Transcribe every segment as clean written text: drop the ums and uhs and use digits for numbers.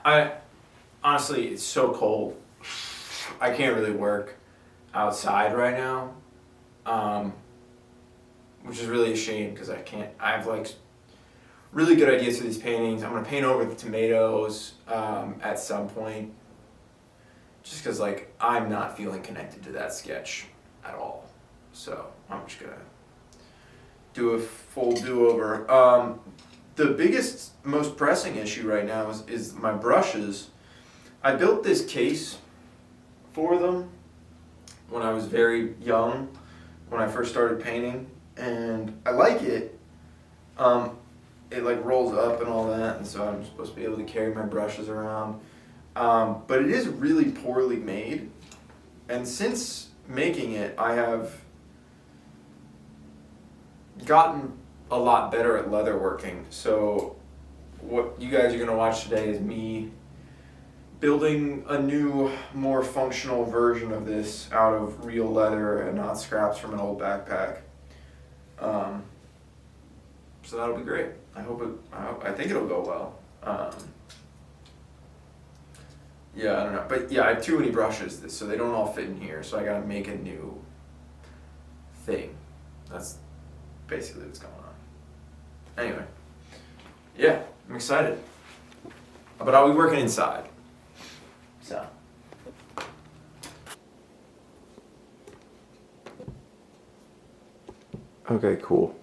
I honestly, it's so cold. I can't really work outside right now, which is really a shame because I have like really good ideas for these paintings. I'm gonna paint over the tomatoes at some point, just because like I'm not feeling connected to that sketch at all. So I'm just gonna do a full do-over. The biggest, most pressing issue right now is my brushes. I built this case for them when I was very young, when I first started painting, and I like it. It like rolls up and all that, and so I'm supposed to be able to carry my brushes around. But it is really poorly made, and since making it, I have gotten a lot better at leatherworking. So what you guys are gonna watch today is me building a new, more functional version of this out of real leather and not scraps from an old backpack. So that'll be great. I think it'll go well. Yeah, I don't know, but yeah, I have too many brushes, so they don't all fit in here. So I gotta make a new thing. That's basically what's going on. Anyway, yeah, I'm excited. But I'll be working inside. So. Okay, cool.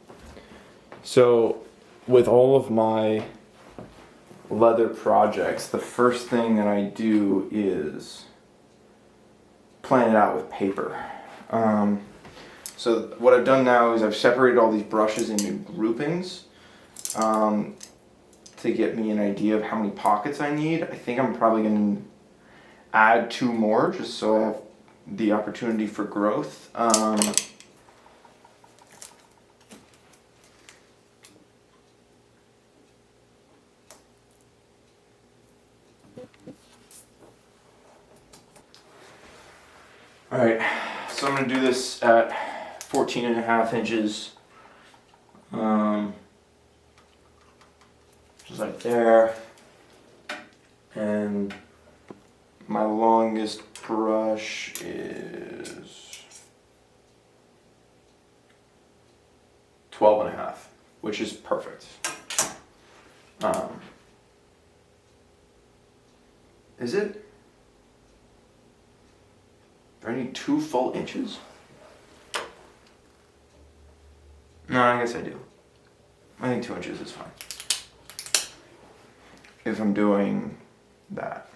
So, with all of my leather projects, the first thing that I do is plan it out with paper. So what I've done now is I've separated all these brushes into groupings to get me an idea of how many pockets I need. I think I'm probably going to add 2 more just so I have the opportunity for growth. Alright, so I'm going to do this at 14.5 inches. Just like there. And my longest brush is 12.5, which is perfect. Is it? Do I need 2 full inches? No, I guess I do. I think 2 inches is fine. If I'm doing that.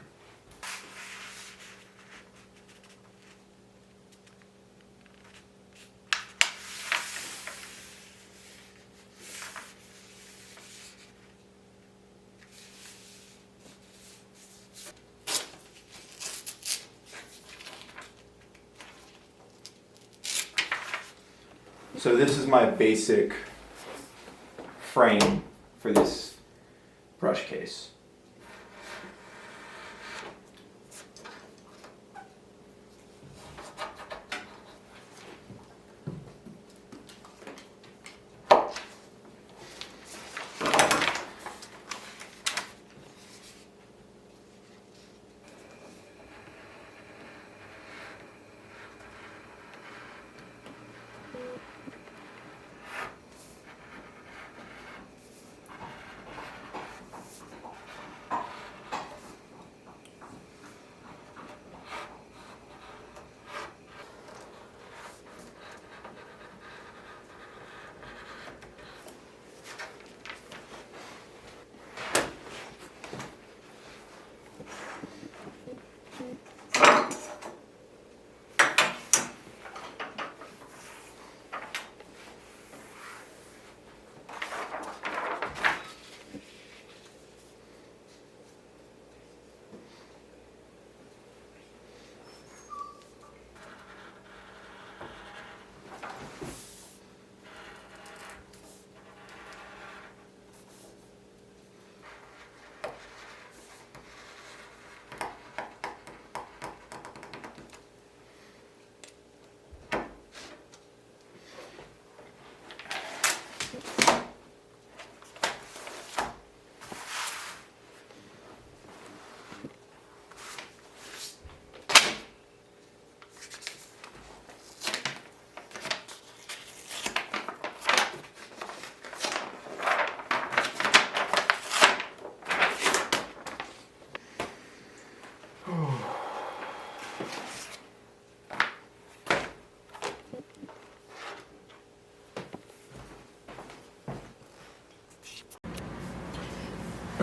So this is my basic frame for this brush case.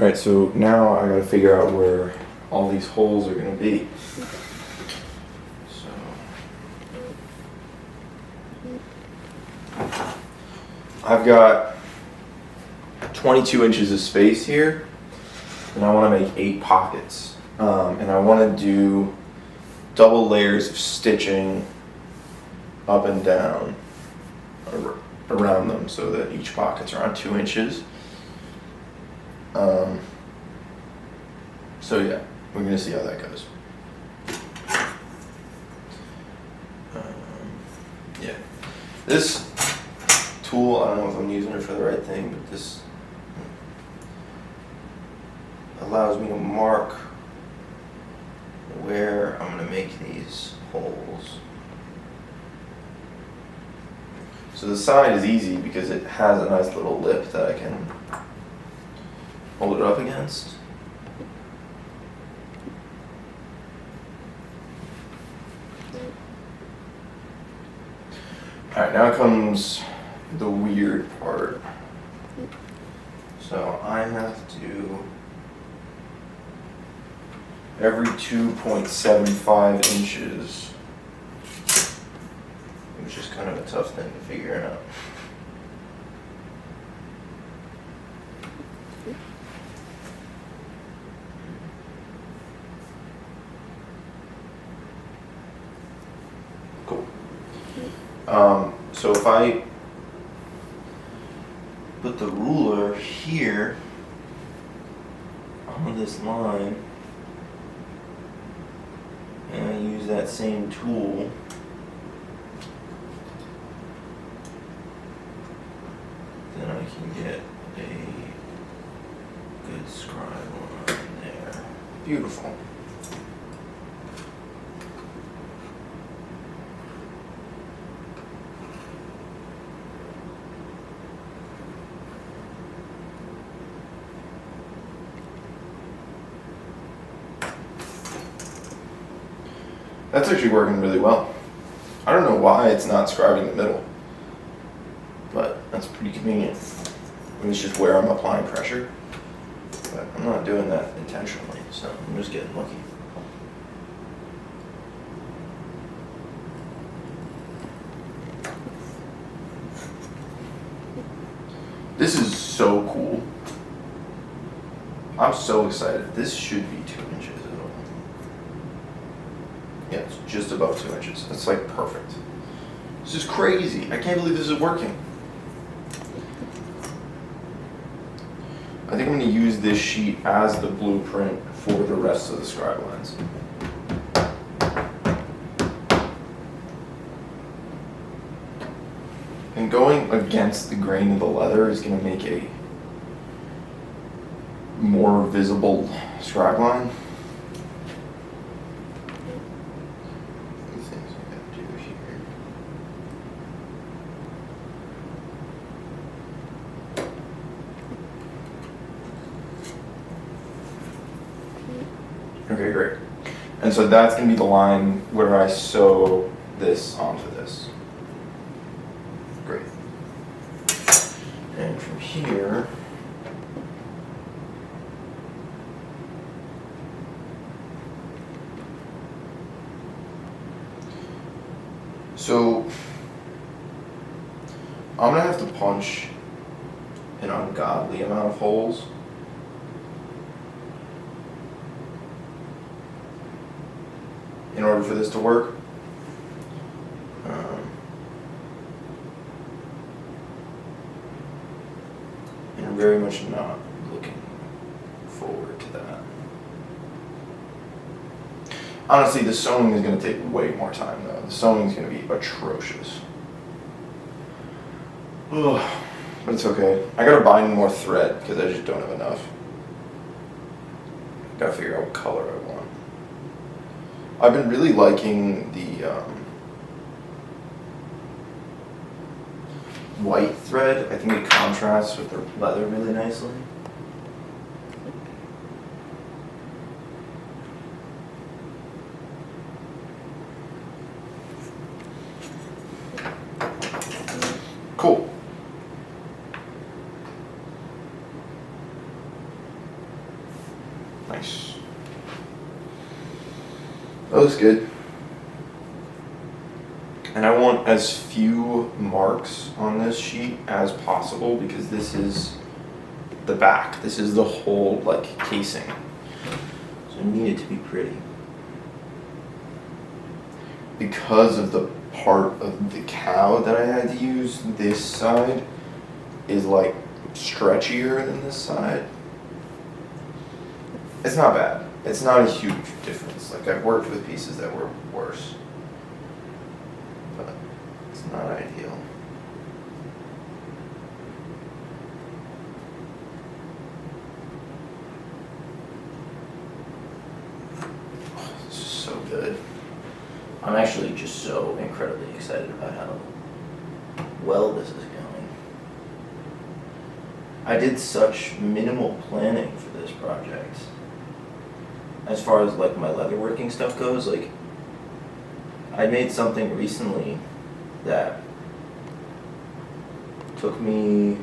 Alright, so now I gotta figure out where all these holes are gonna be. So I've got 22 inches of space here, and I want to make 8 pockets. And I want to do double layers of stitching up and down around them so that each pocket's around 2 inches. So yeah, we're gonna see how that goes. Yeah, this tool, I don't know if I'm using it for the right thing, but this allows me to mark where I'm gonna make these holes. So the side is easy because it has a nice little lip that I can hold it up against. Alright, now comes the weird part. So I have to, every 2.75 inches, which is kind of a tough thing to figure out. Cool. So if I put the ruler here on this line, and I use that same tool, then I can get a good scribe line there. Beautiful. That's actually working really well. I don't know why it's not scribing the middle, but that's pretty convenient. It's just where I'm applying pressure, but I'm not doing that intentionally, so I'm just getting lucky. This is so cool. I'm so excited. This should be 2 inches. Yeah, it's just above 2 inches. That's like perfect. This is crazy. I can't believe this is working. I think I'm going to use this sheet as the blueprint for the rest of the scribe lines. And going against the grain of the leather is going to make a more visible scribe line. Okay, great. And so that's going to be the line where I sew this onto this. Great. And from here, so I'm going to have to punch an ungodly amount of holes. In order for this to work. And I'm very much not looking forward to that. Honestly, the sewing is going to take way more time though. The sewing is going to be atrocious. Ugh, but it's okay. I gotta bind more thread because I just don't have enough. Gotta figure out what color I want. I've been really liking the white thread. I think it contrasts with the leather really nicely. Cool. Nice. That looks good. And I want as few marks on this sheet as possible because this is the back. This is the whole like casing. So I need it to be pretty. Because of the part of the cow that I had to use, this side is like stretchier than this side. It's not bad. It's not a huge difference. Like I've worked with pieces that were worse. But it's not ideal. Oh, this is so good. I'm actually just so incredibly excited about how well this is going. I did such minimal planning for this project. As far as like my leatherworking stuff goes, like I made something recently that took me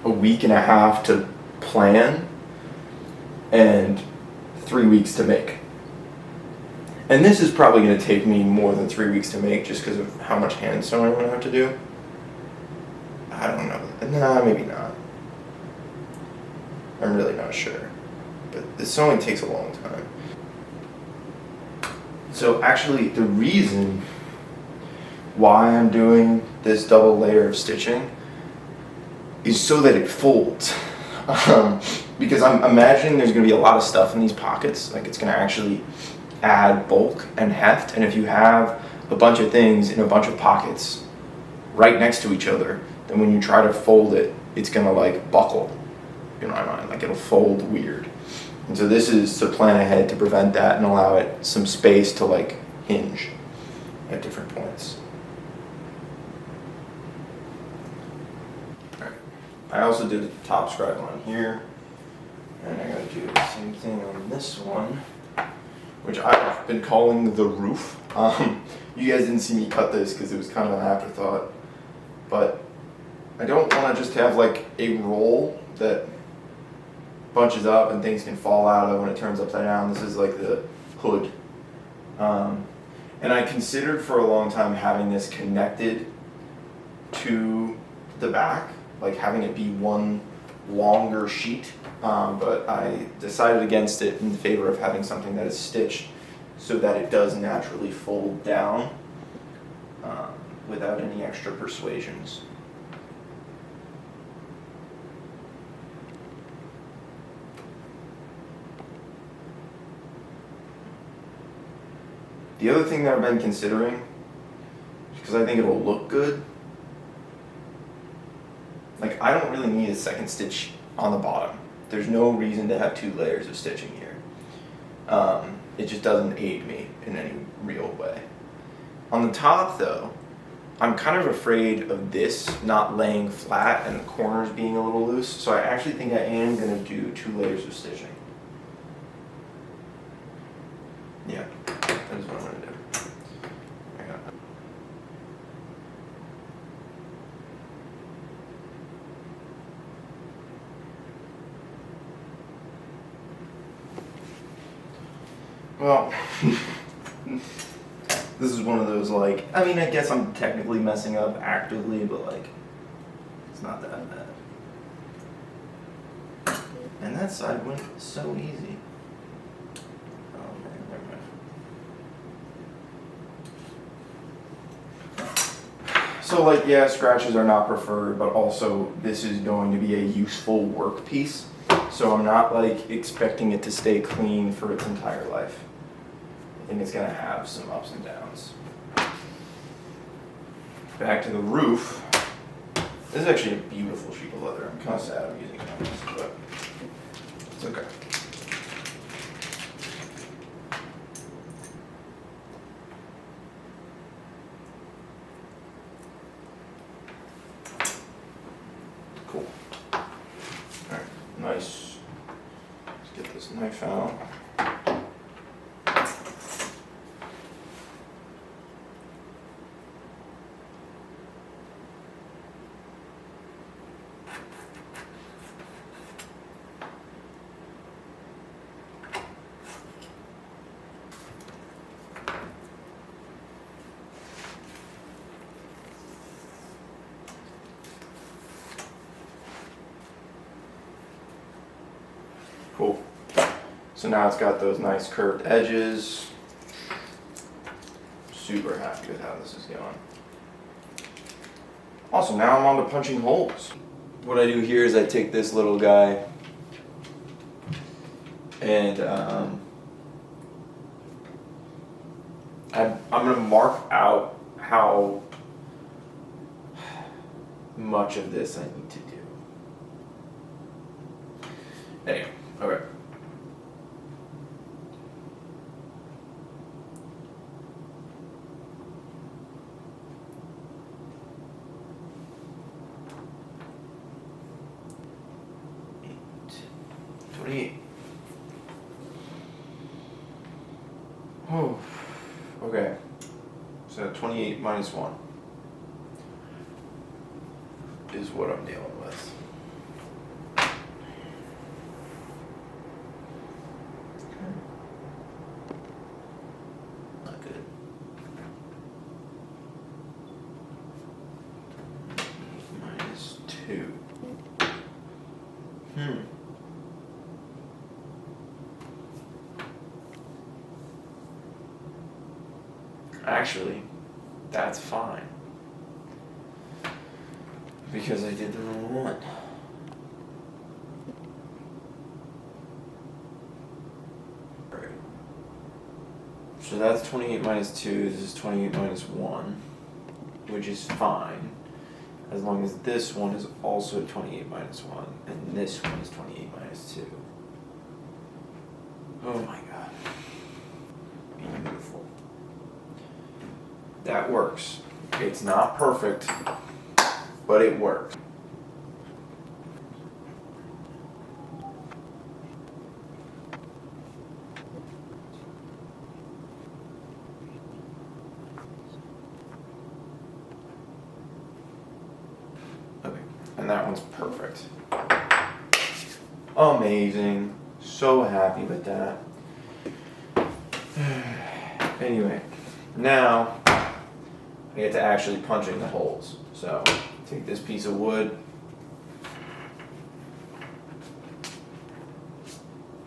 a week and a half to plan and 3 weeks to make. And this is probably going to take me more than 3 weeks to make just because of how much hand sewing I'm going to have to do. I don't know. Nah, maybe not. I'm really not sure. But this sewing takes a long time. So actually the reason why I'm doing this double layer of stitching is so that it folds. Because I'm imagining there's going to be a lot of stuff in these pockets. Like it's going to actually add bulk and heft, and if you have a bunch of things in a bunch of pockets right next to each other, then when you try to fold it, it's gonna like buckle in my mind, like it'll fold weird. And so this is to plan ahead to prevent that and allow it some space to like hinge at different points. All right. I also did a top scribe on here, and I gotta do the same thing on this one, which I've been calling the roof. You guys didn't see me cut this because it was kind of an afterthought, but I don't want to just have like a roll that bunches up and things can fall out of when it turns upside down. This is like the hood. And I considered for a long time having this connected to the back, like having it be one longer sheet. But I decided against it in favor of having something that is stitched so that it does naturally fold down without any extra persuasions. The other thing that I've been considering, because I think it'll look good, like I don't really need a second stitch on the bottom. There's no reason to have 2 layers of stitching here. It just doesn't aid me in any real way. On the top though, I'm kind of afraid of this not laying flat and the corners being a little loose, so I actually think I am going to do 2 layers of stitching. Yeah, that is what I'm going to do. I got it. Well, this is one of those like, I mean, I guess I'm technically messing up actively, but like, it's not that bad. And that side went so easy. Oh man, never mind. So like, yeah, scratches are not preferred, but also this is going to be a useful work piece. So I'm not like expecting it to stay clean for its entire life. I think it's gonna have some ups and downs. Back to the roof. This is actually a beautiful sheet of leather. I'm kind of sad I'm using it on this, but it's okay. Cool. Alright, nice. Let's get this knife out. Cool. So now it's got those nice curved edges. Super happy with how this is going. Awesome, now I'm on to punching holes. What I do here is I take this little guy and I'm gonna mark out how much of this I need to do. Anyway, okay. Eight, 28. Oh, okay. So 28 minus 1 is what I'm dealing with. Not good. Minus 2. Actually, that's fine. Because I did the wrong one. Right. So that's 28 minus 2, this is 28 minus 1, which is fine. As long as this one is also 28 minus 1, and this one is 28 minus 2. Oh my god. Beautiful. That works. It's not perfect, but it works. Okay, and that one's perfect. Amazing. So happy with that. Anyway, now I get to actually punching the holes. So take this piece of wood.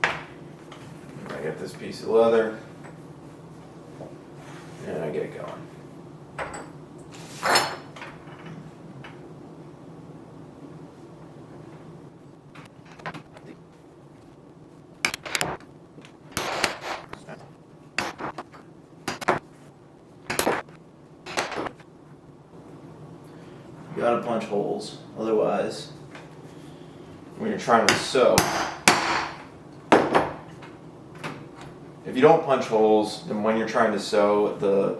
I get this piece of leather. And I get it going. You gotta punch holes, otherwise, when you're trying to sew, if you don't punch holes, then when you're trying to sew, the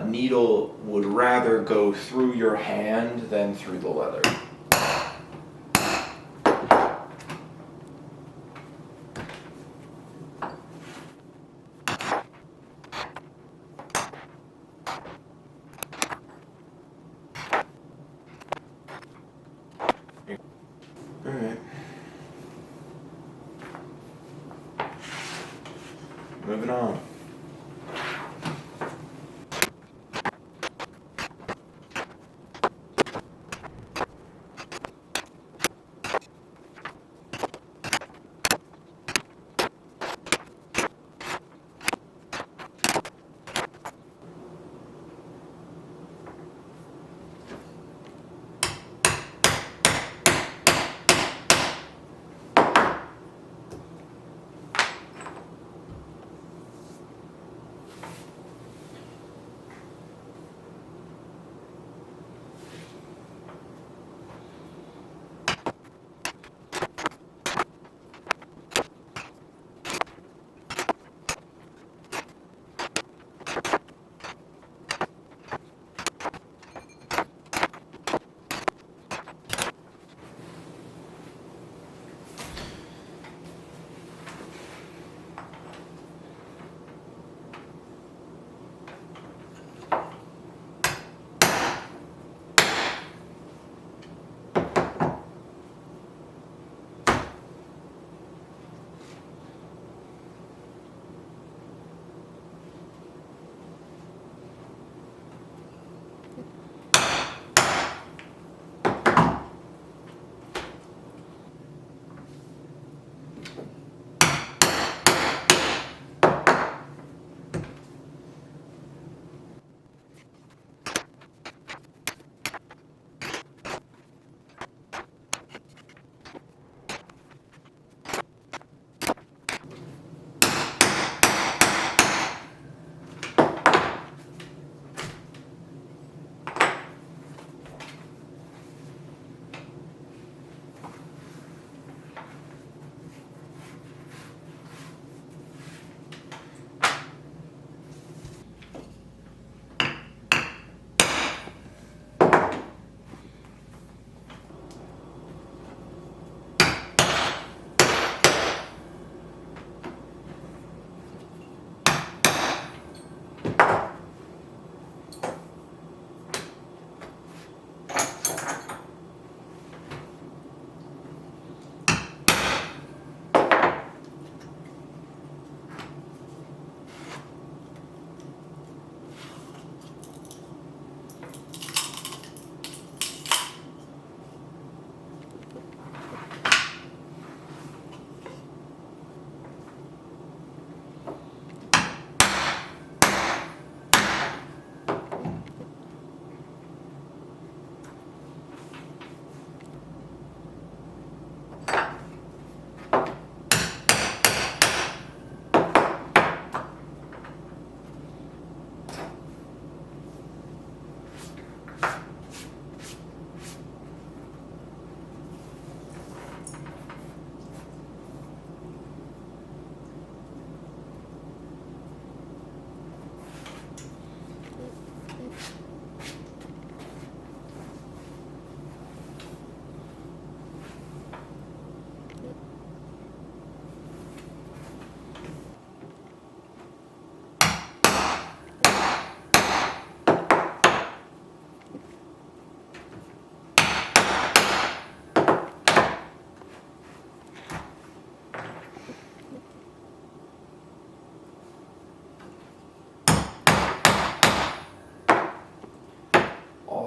needle would rather go through your hand than through the leather. Alright. Moving on.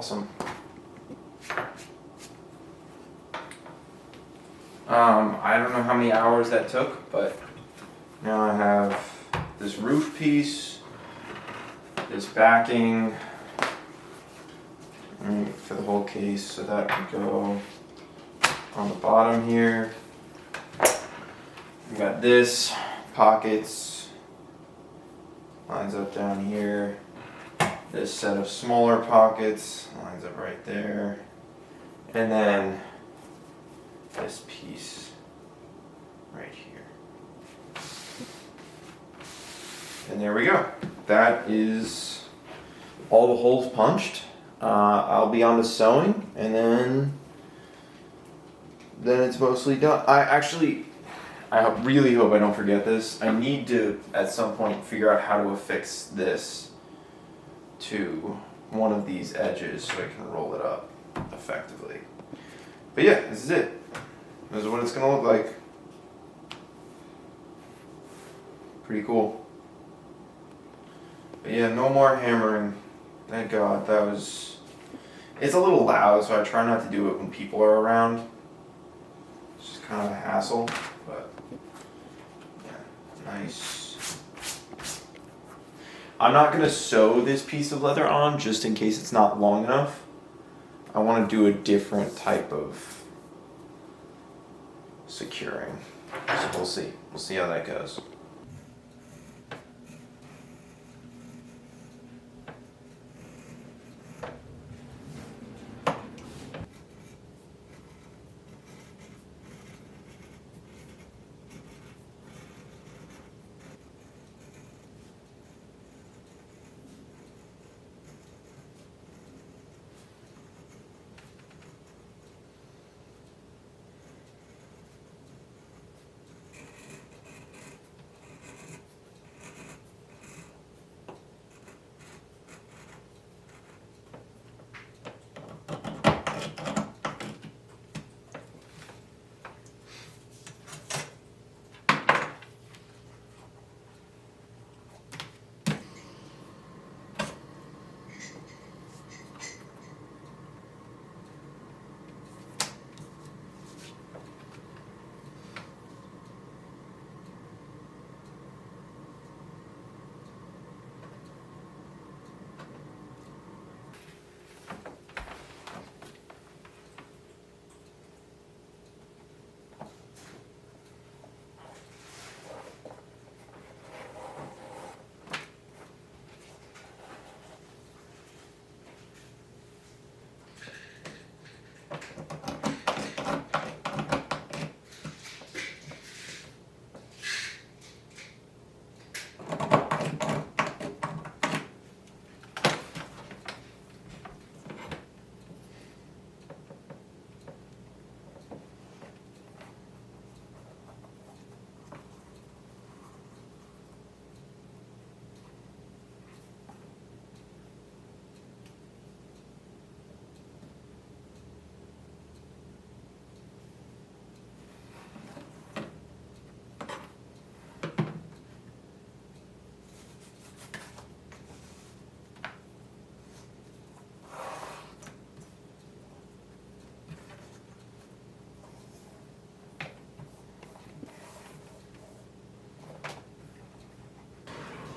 awesome. I don't know how many hours that took, but now I have this roof piece, this backing for the whole case, so that can go on the bottom here. We got this, pockets, lines up down here. This set of smaller pockets lines up right there. And then this piece right here. And there we go. That is all the holes punched. I'll be on to sewing, and then it's mostly done. I really hope I don't forget this. I need to, at some point, figure out how to affix this to one of these edges so I can roll it up effectively. But yeah, this is it. This is what it's gonna look like. Pretty cool. But yeah, no more hammering. Thank God. It's a little loud, so I try not to do it when people are around. It's just kind of a hassle, but yeah, nice. I'm not gonna sew this piece of leather on just in case it's not long enough. I want to do a different type of securing. So we'll see. We'll see how that goes.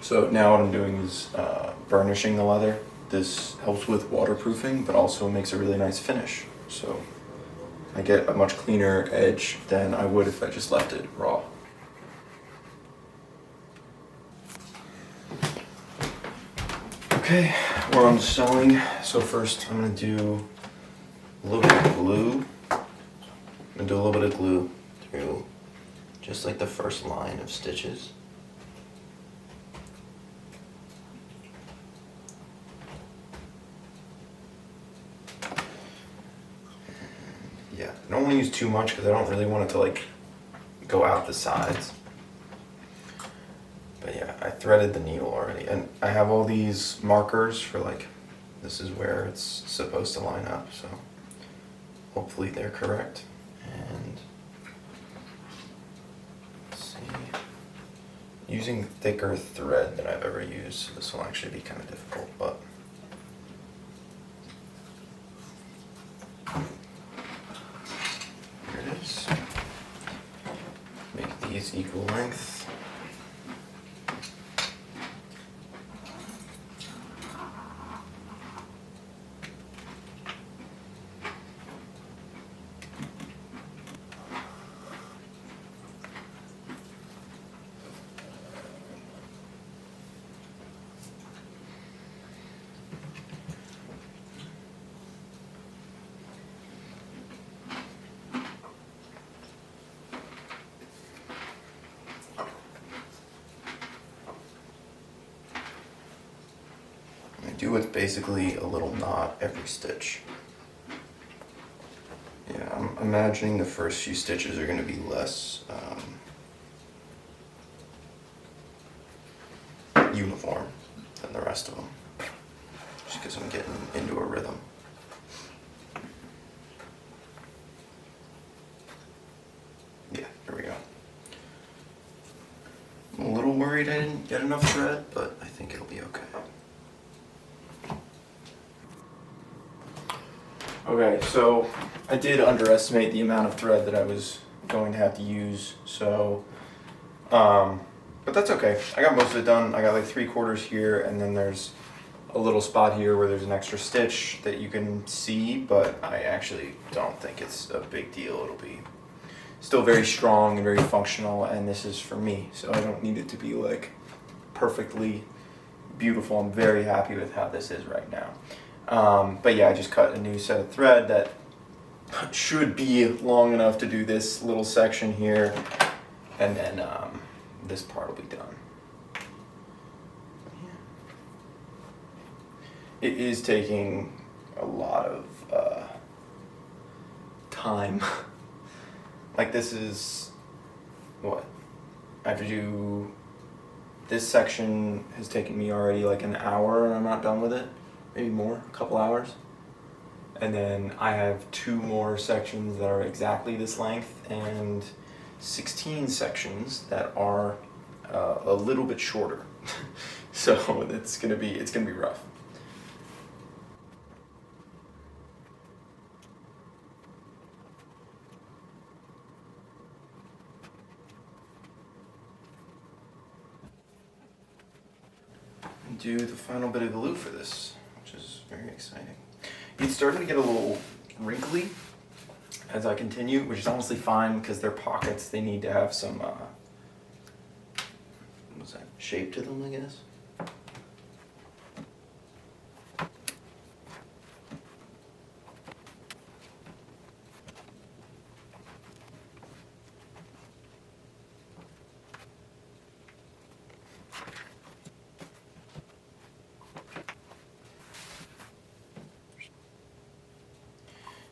So now what I'm doing is burnishing the leather. This helps with waterproofing, but also makes a really nice finish. So I get a much cleaner edge than I would if I just left it raw. Okay, we're on sewing. So first I'm gonna do a little bit of glue. I'm gonna do a little bit of glue through just like the first line of stitches. Yeah, I don't want to use too much because I don't really want it to like go out the sides. But yeah, I threaded the needle already, and I have all these markers for like, this is where it's supposed to line up, so hopefully they're correct. And let's see, using thicker thread than I've ever used, so this will actually be kind of difficult, but these equal length. Do what's basically a little knot every stitch. Yeah, I'm imagining the first few stitches are going to be less uniform than the rest of them, just because I'm getting into a rhythm. Yeah, there we go. I'm a little worried I didn't get enough thread, but I think it'll be okay. Okay, so I did underestimate the amount of thread that I was going to have to use, so, but that's okay. I got most of it done. I got like 3/4 here, and then there's a little spot here where there's an extra stitch that you can see, but I actually don't think it's a big deal. It'll be still very strong and very functional, and this is for me, so I don't need it to be like perfectly beautiful. I'm very happy with how this is right now. But yeah, I just cut a new set of thread that should be long enough to do this little section here, and then this part will be done. It is taking a lot of time. Like this is what I have to do. This section has taken me already like an hour, and I'm not done with it. Maybe more, a couple hours. And then I have 2 more sections that are exactly this length, and 16 sections that are a little bit shorter. So it's gonna be rough. Do the final bit of glue for this, which is very exciting. It's starting to get a little wrinkly as I continue, which is honestly fine because they're pockets. They need to have some what's that, shape to them, I guess.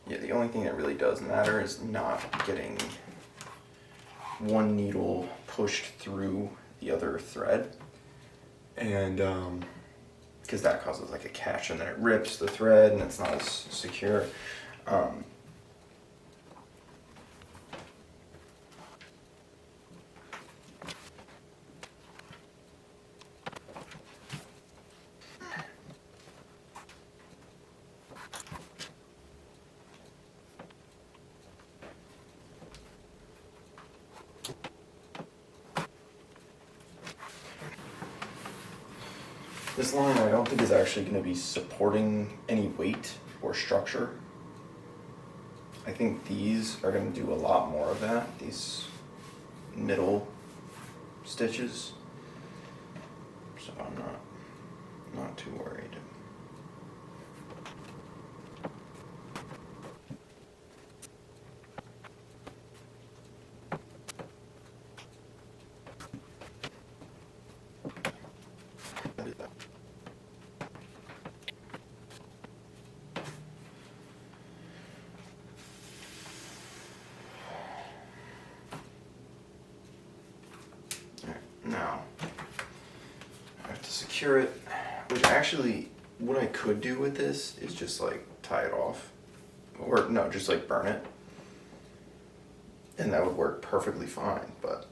Yeah, the only thing that really does matter is not getting one needle pushed through the other thread, and because that causes like a catch, and then it rips the thread and it's not as secure. This line I don't think is actually going to be supporting any weight or structure. I think these are going to do a lot more of that, these middle stitches. So I'm not too worried. Now, I have to secure it, which actually, what I could do with this is just like tie it off, or no, just like burn it, and that would work perfectly fine, but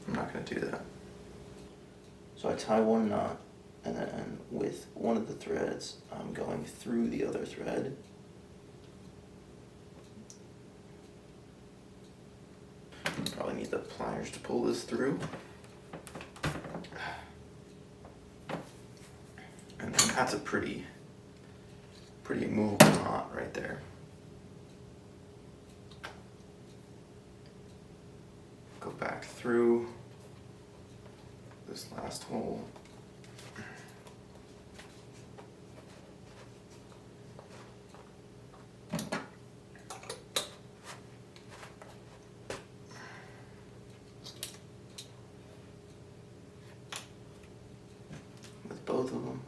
I'm not going to do that. So I tie one knot, and then with one of the threads, I'm going through the other thread. Probably I need the pliers to pull this through. And then that's a pretty movable knot right there. Go back through this last hole. With both of them.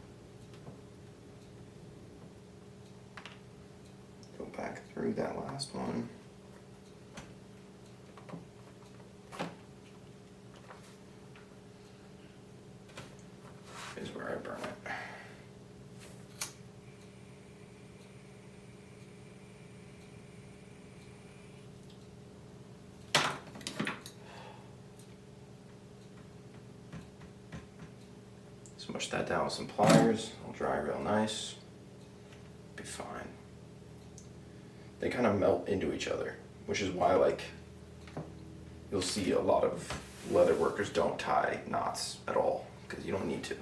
Go back through that last one. Is where I burn it. Smush that down with some pliers. It'll dry real nice. Be fine. They kind of melt into each other, which is why, like, you'll see a lot of leather workers don't tie knots at all, because you don't need to.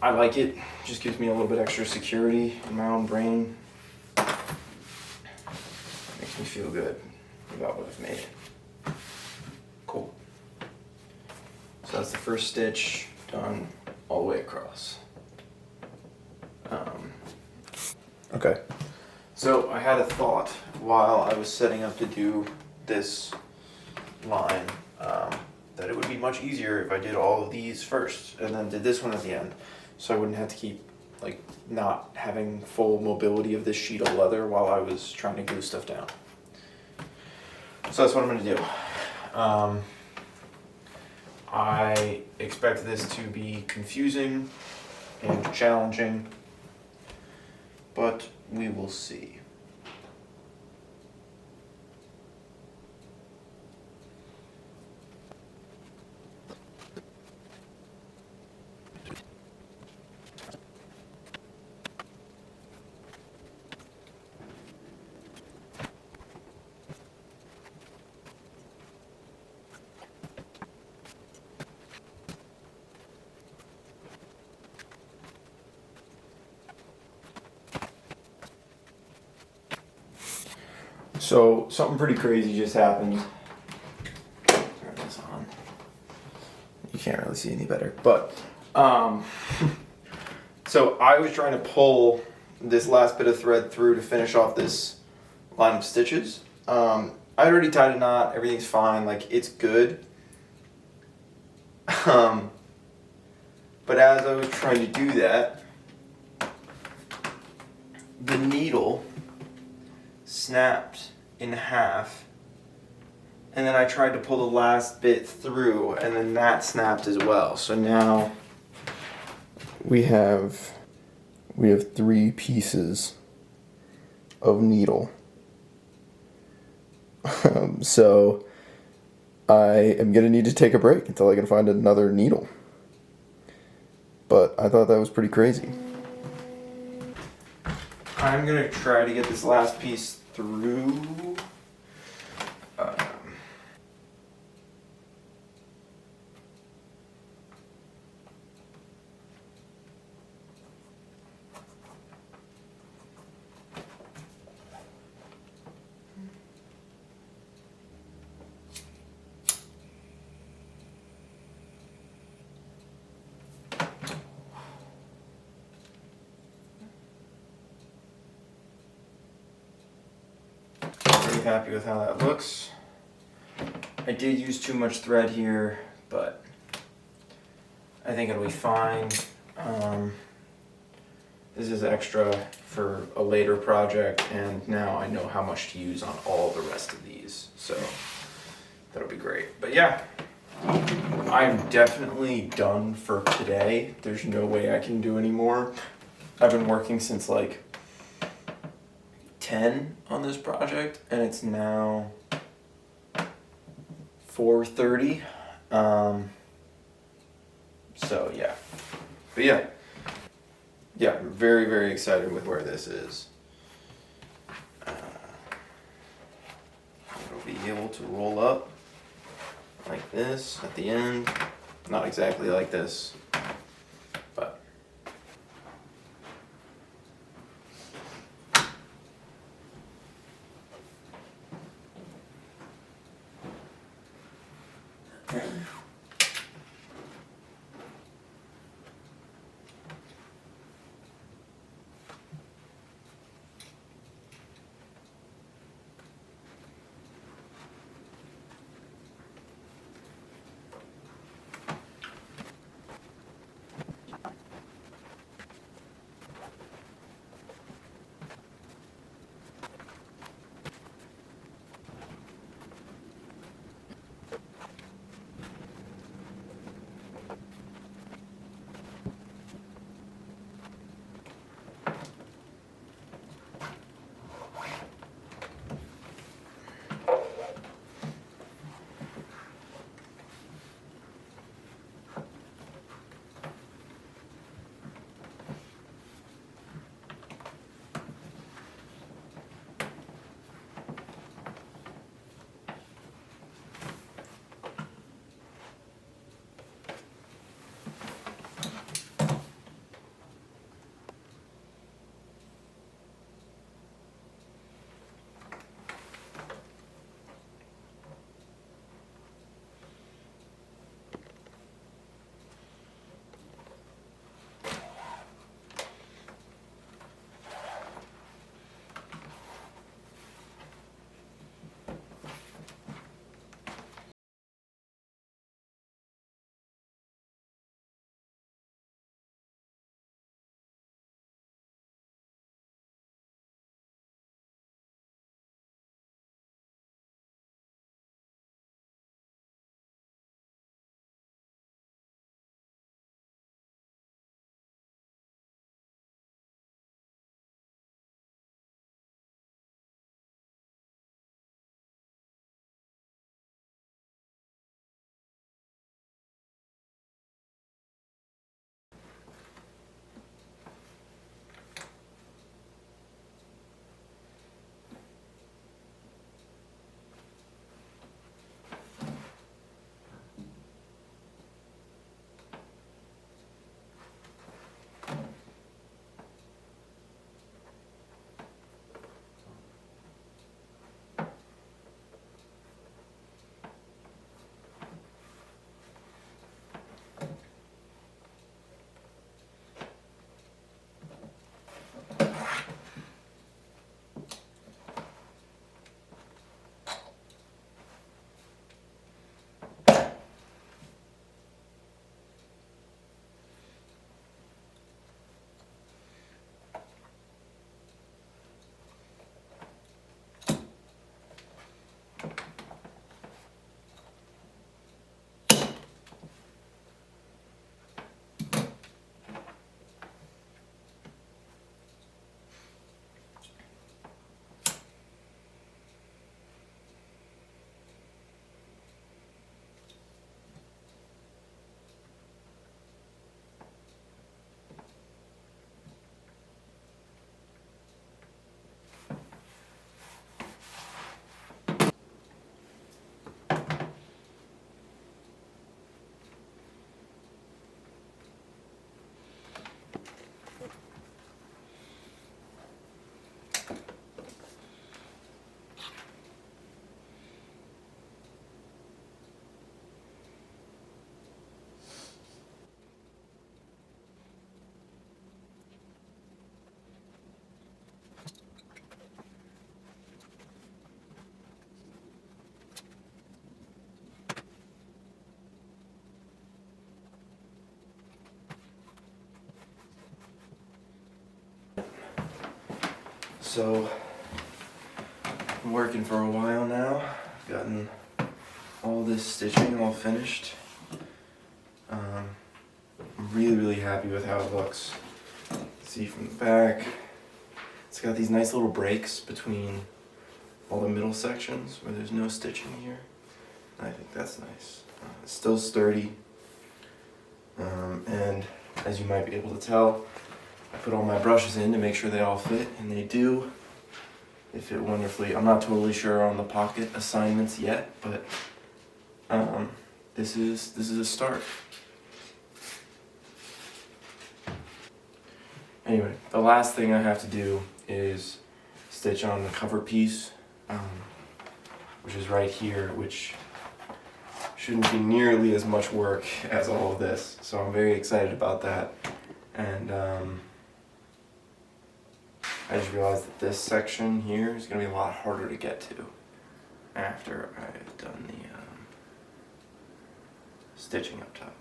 I like it. Just gives me a little bit extra security in my own brain. Makes me feel good about what I've made. Cool. So that's the first stitch done all the way across. Okay. So I had a thought while I was setting up to do this line that it would be much easier if I did all of these first and then did this one at the end, so I wouldn't have to keep like not having full mobility of this sheet of leather while I was trying to glue stuff down. So that's what I'm gonna do. I expect this to be confusing and challenging, but we will see. So something pretty crazy just happened. Turn this on. You can't really see any better, but so I was trying to pull this last bit of thread through to finish off this line of stitches. I already tied a knot. Everything's fine. Like, it's good. But as I was trying to do that, the needle snapped in half, and then I tried to pull the last bit through, and then that snapped as well. So now we have 3 pieces of needle. So I am gonna need to take a break until I can find another needle. But I thought that was pretty crazy. I'm gonna try to get this last piece through. Pretty happy with how that looks. I did use too much thread here, but I think it'll be fine. This is extra for a later project, and now I know how much to use on all the rest of these, so that'll be great. But yeah, I'm definitely done for today. There's no way I can do any more. I've been working since like 10 on this project, and it's now 4:30. So yeah, but yeah, I'm very, very excited with where this is. It'll be able to roll up like this at the end. Not exactly like this, but. So, I'm working for a while now. I've gotten all this stitching all finished. I'm really happy with how it looks. See from the back, it's got these nice little breaks between all the middle sections where there's no stitching here. I think that's nice. It's still sturdy. And as you might be able to tell, I put all my brushes in to make sure they all fit, and they do. They fit wonderfully. I'm not totally sure on the pocket assignments yet, but this is a start. Anyway, the last thing I have to do is stitch on the cover piece, which is right here, which shouldn't be nearly as much work as all of this. So I'm very excited about that. And I just realized that this section here is going to be a lot harder to get to after I've done the stitching up top.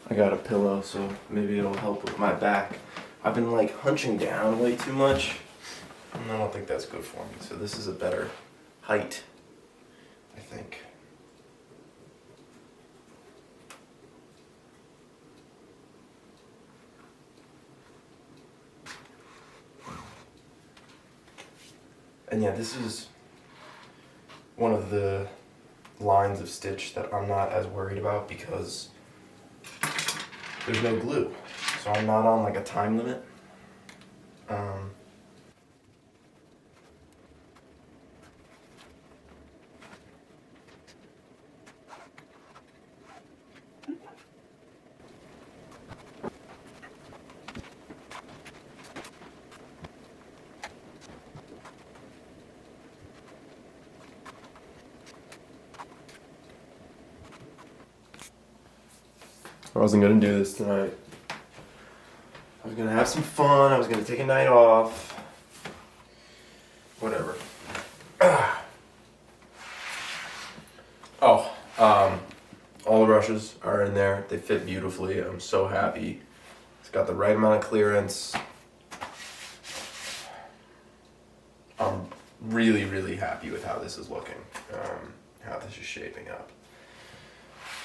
I got a pillow, so maybe it'll help with my back. I've been like hunching down way too much, and I don't think that's good for me. So this is a better height, I think. And yeah, this is one of the lines of stitch that I'm not as worried about because there's no glue, so I'm not on like a time limit. I wasn't gonna do this tonight. I was gonna have some fun. I was gonna take a night off. Whatever. All the brushes are in there. They fit beautifully. I'm so happy. It's got the right amount of clearance. I'm really, really happy with how this is looking. How this is shaping up.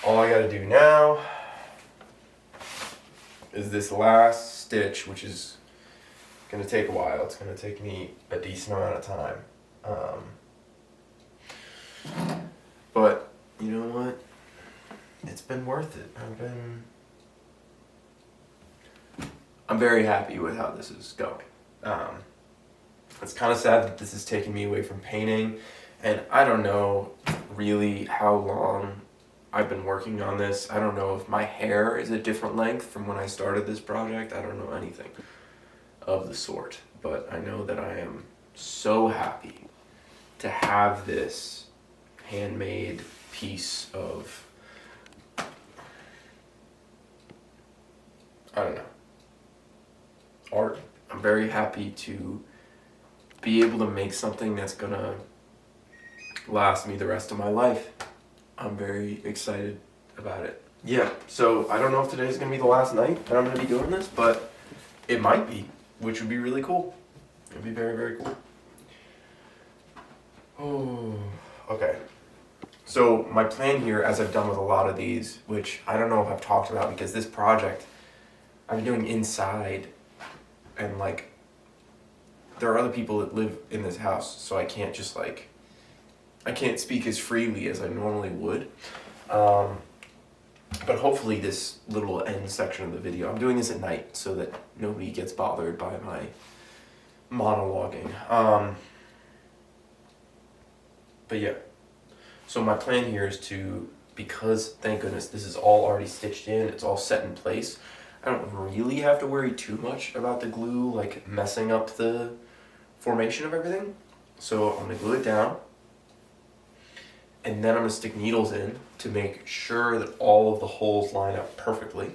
All I gotta do now is this last stitch, which is gonna take a while. It's gonna take me a decent amount of time. But you know what? It's been worth it. I'm very happy with how this is going. It's kind of sad that this is taking me away from painting, and I don't know really how long I've been working on this. I don't know if my hair is a different length from when I started this project. I don't know anything of the sort, but I know that I am so happy to have this handmade piece of, I don't know, art. I'm very happy to be able to make something that's gonna last me the rest of my life. I'm very excited about it. Yeah, so I don't know if today's gonna be the last night that I'm gonna be doing this, but it might be, which would be really cool. It'd be very, very cool. Oh, okay. So my plan here, as I've done with a lot of these, which I don't know if I've talked about because this project I'm doing inside, and like there are other people that live in this house, so I can't just like, I can't speak as freely as I normally would. But hopefully this little end section of the video, I'm doing this at night so that nobody gets bothered by my monologuing. But yeah, so my plan here is to, because thank goodness this is all already stitched in, it's all set in place, I don't really have to worry too much about the glue like messing up the formation of everything. So I'm gonna glue it down, and then I'm gonna stick needles in to make sure that all of the holes line up perfectly.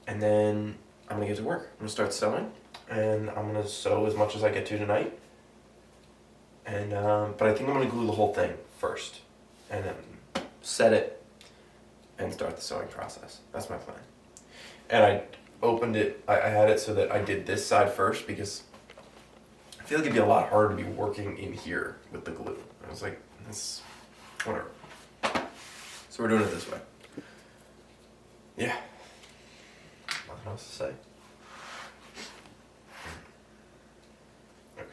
And then I'm gonna get to work. I'm gonna start sewing, and I'm gonna sew as much as I get to tonight. And but I think I'm gonna glue the whole thing first, and then set it, and start the sewing process. That's my plan. And I opened it. I had it so that I did this side first because I feel like it'd be a lot harder to be working in here with the glue. I was like, this, whatever. So we're doing it this way. Yeah. Nothing else to say. Okay.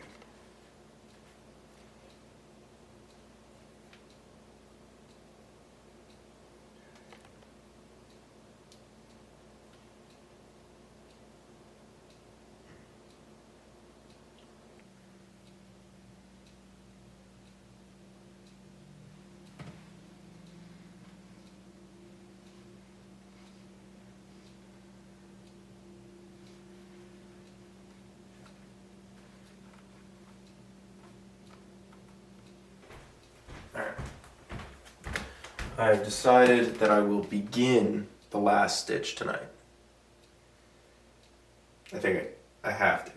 Alright. I've decided that I will begin the last stitch tonight. I think I have to.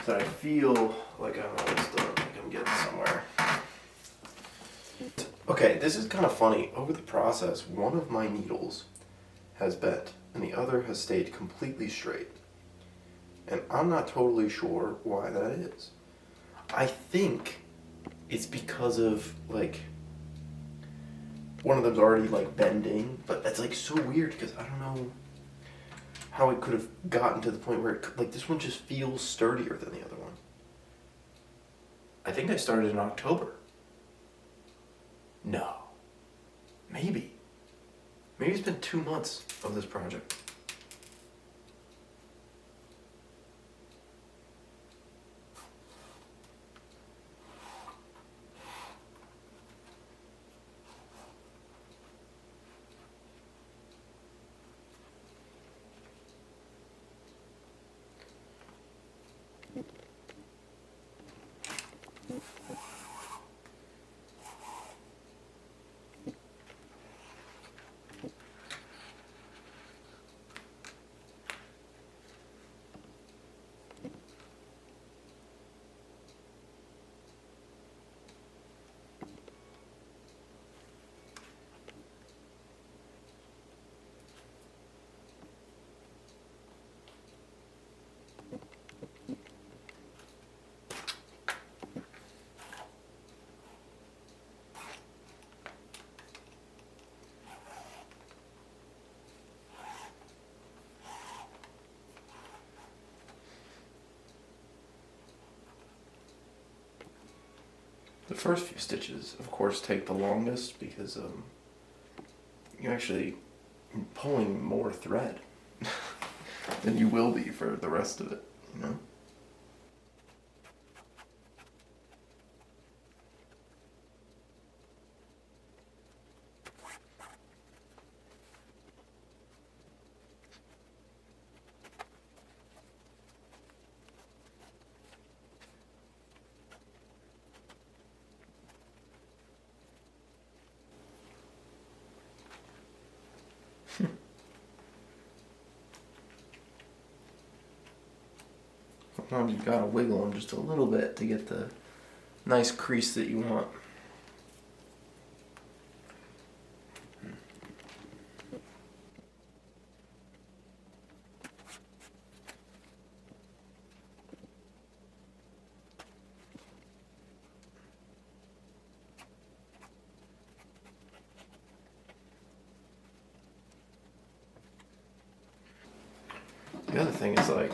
So I feel like I'm almost done, like I'm getting somewhere. Okay, this is kind of funny. Over the process, one of my needles has bent and the other has stayed completely straight. And I'm not totally sure why that is. I think it's because of like one of them's already like bending, but that's like so weird because I don't know how it could have gotten to the point where like this one just feels sturdier than the other one. I think I started in October. No. Maybe. Maybe it's been 2 months of this project. The first few stitches, of course, take the longest because you're actually pulling more thread than you will be for the rest of it, you know? Sometimes you've got to wiggle them just a little bit to get the nice crease that you want. The other thing is like,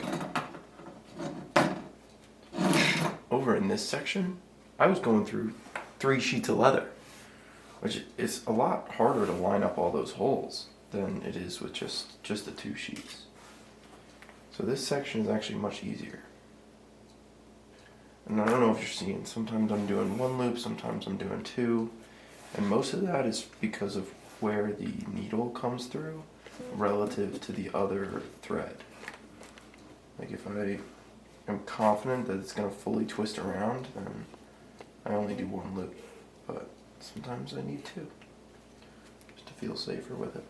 over in this section, I was going through 3 sheets of leather, which is a lot harder to line up all those holes than it is with just the 2 sheets. So this section is actually much easier. And I don't know if you're seeing, sometimes I'm doing 1 loop, sometimes I'm doing 2, and most of that is because of where the needle comes through relative to the other thread. Like if I am confident that it's going to fully twist around, then I only do 1 loop, but sometimes I need 2, just to feel safer with it.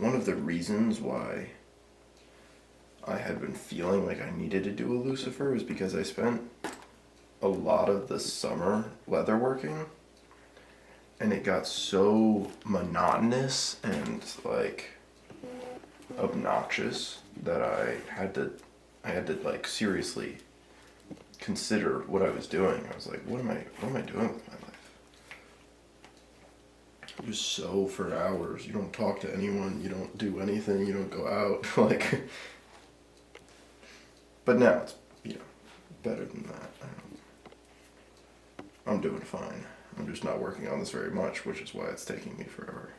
one of the reasons why I had been feeling like I needed to do a Lucifer was because I spent a lot of the summer leatherworking, and it got so monotonous and like obnoxious that I had to like seriously consider what I was doing. I was like, what am I doing with my life? You just sew for hours. You don't talk to anyone. You don't do anything. You don't go out. Like, but now it's, you know, better than that. I'm doing fine. I'm just not working on this very much, which is why it's taking me forever.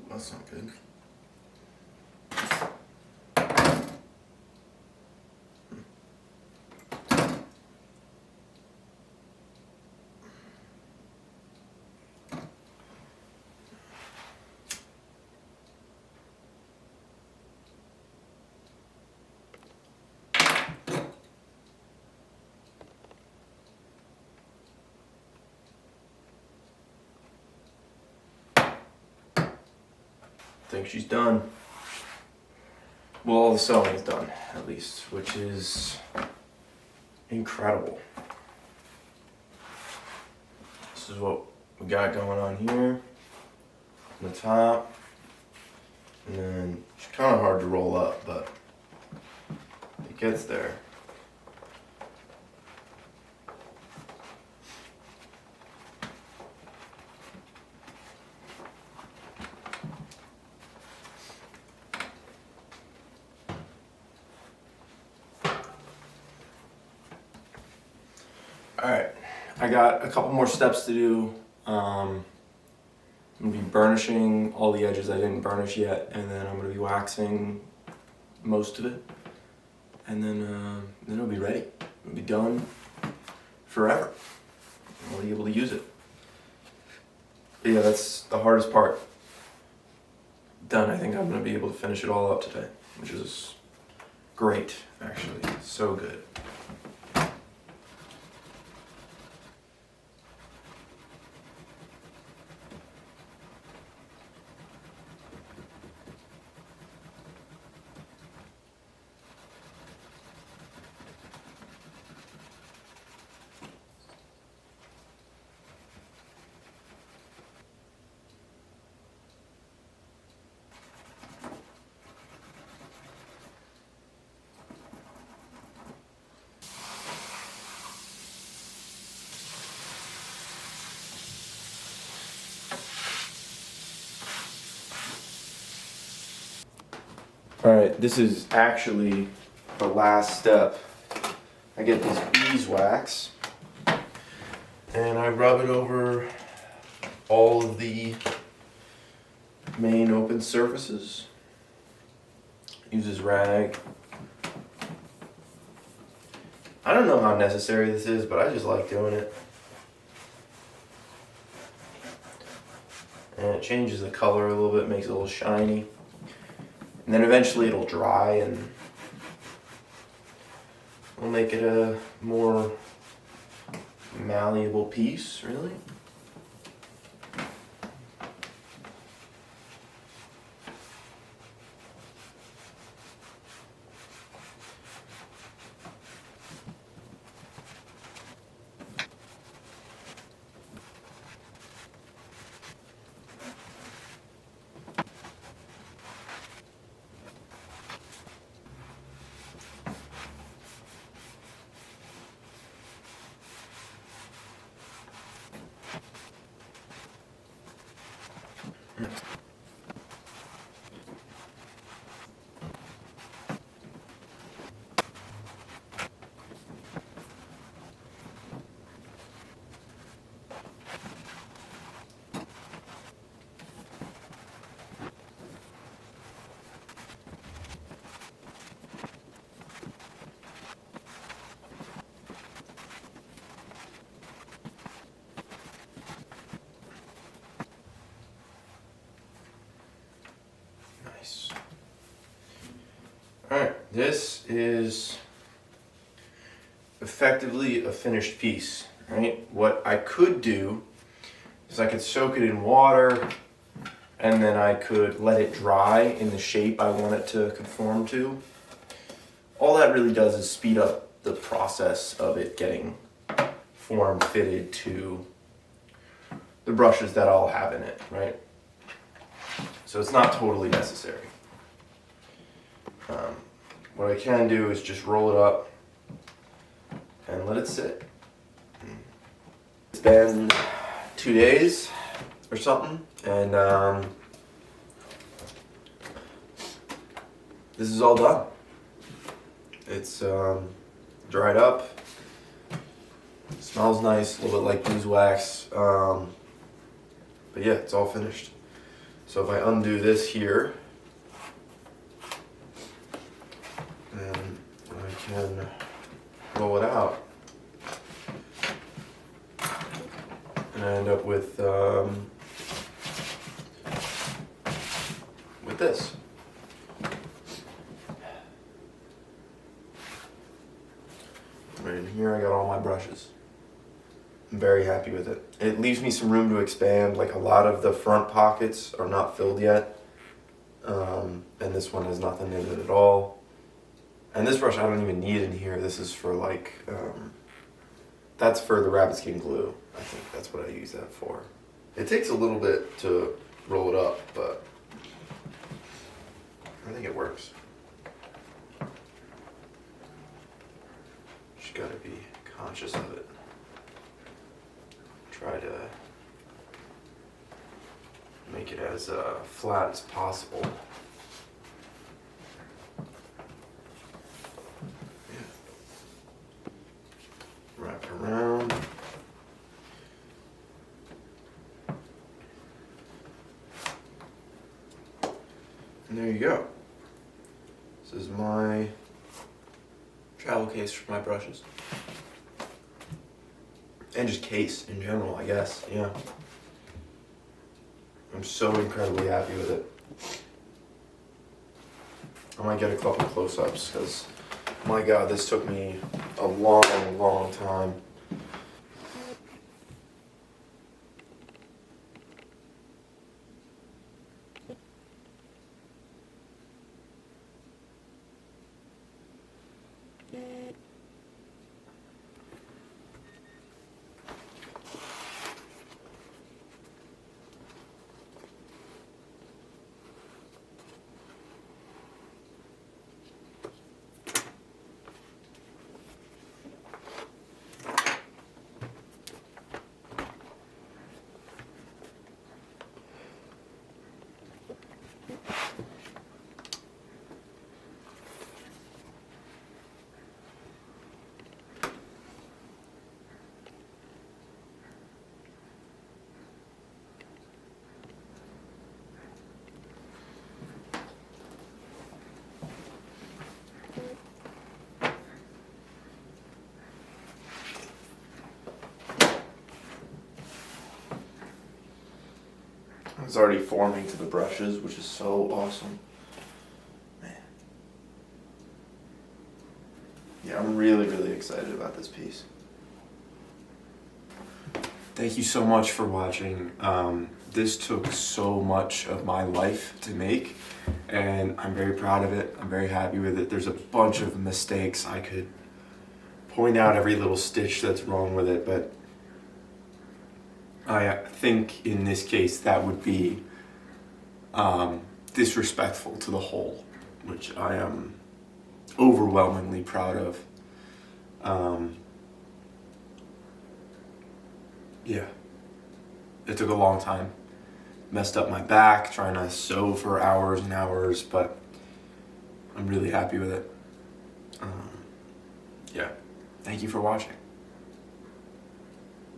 That's not good. I think she's done. Well, all the sewing is done, at least, which is incredible. This is what we got going on here, on the top, and then it's kind of hard to roll up, but it gets there. Alright, I got a couple more steps to do. I'm going to be burnishing all the edges I didn't burnish yet, and then I'm going to be waxing most of it. And then it'll be ready. It'll be done forever. I'll be able to use it. But yeah, that's the hardest part. Done. I think I'm going to be able to finish it all up today, which is great, actually. So good. Alright, this is actually the last step. I get this beeswax and I rub it over all of the main open surfaces. Use this rag. I don't know how necessary this is, but I just like doing it. And it changes the color a little bit, makes it a little shiny. And then eventually it'll dry and we'll make it a more malleable piece, really. this is effectively a finished piece, right? What I could do is I could soak it in water and then I could let it dry in the shape I want it to conform to. All that really does is speed up the process of it getting form fitted to the brushes that I'll have in it, right? So it's not totally necessary. What I can do is just roll it up and let it sit. It's been 2 days or something, and this is all done. It's dried up. Smells nice, a little bit like beeswax. But yeah, it's all finished. So if I undo this here, then I can roll it out. And I end up with this. Right in here I got all my brushes. I'm very happy with it. It leaves me some room to expand. Like, a lot of the front pockets are not filled yet. And this one has nothing in it at all. And this brush I don't even need in here. This is for like, that's for the rabbit skin glue. I think that's what I use that for. It takes a little bit to roll it up, but I think it works. Just gotta be conscious of it. Try to make it as flat as possible. Yeah. Wrap it around. And there you go. This is my travel case for my brushes. And just case in general, I guess, yeah. I'm so incredibly happy with it. I might get a couple close-ups, because, my God, this took me a long, long time. It's already forming to the brushes, which is so awesome. Man. Yeah, I'm really, really excited about this piece. Thank you so much for watching. This took so much of my life to make, and I'm very proud of it. I'm very happy with it. There's a bunch of mistakes. I could point out every little stitch that's wrong with it, but I think in this case that would be disrespectful to the whole, which I am overwhelmingly proud of. Yeah, it took a long time. Messed up my back trying to sew for hours and hours, but I'm really happy with it. Yeah, thank you for watching.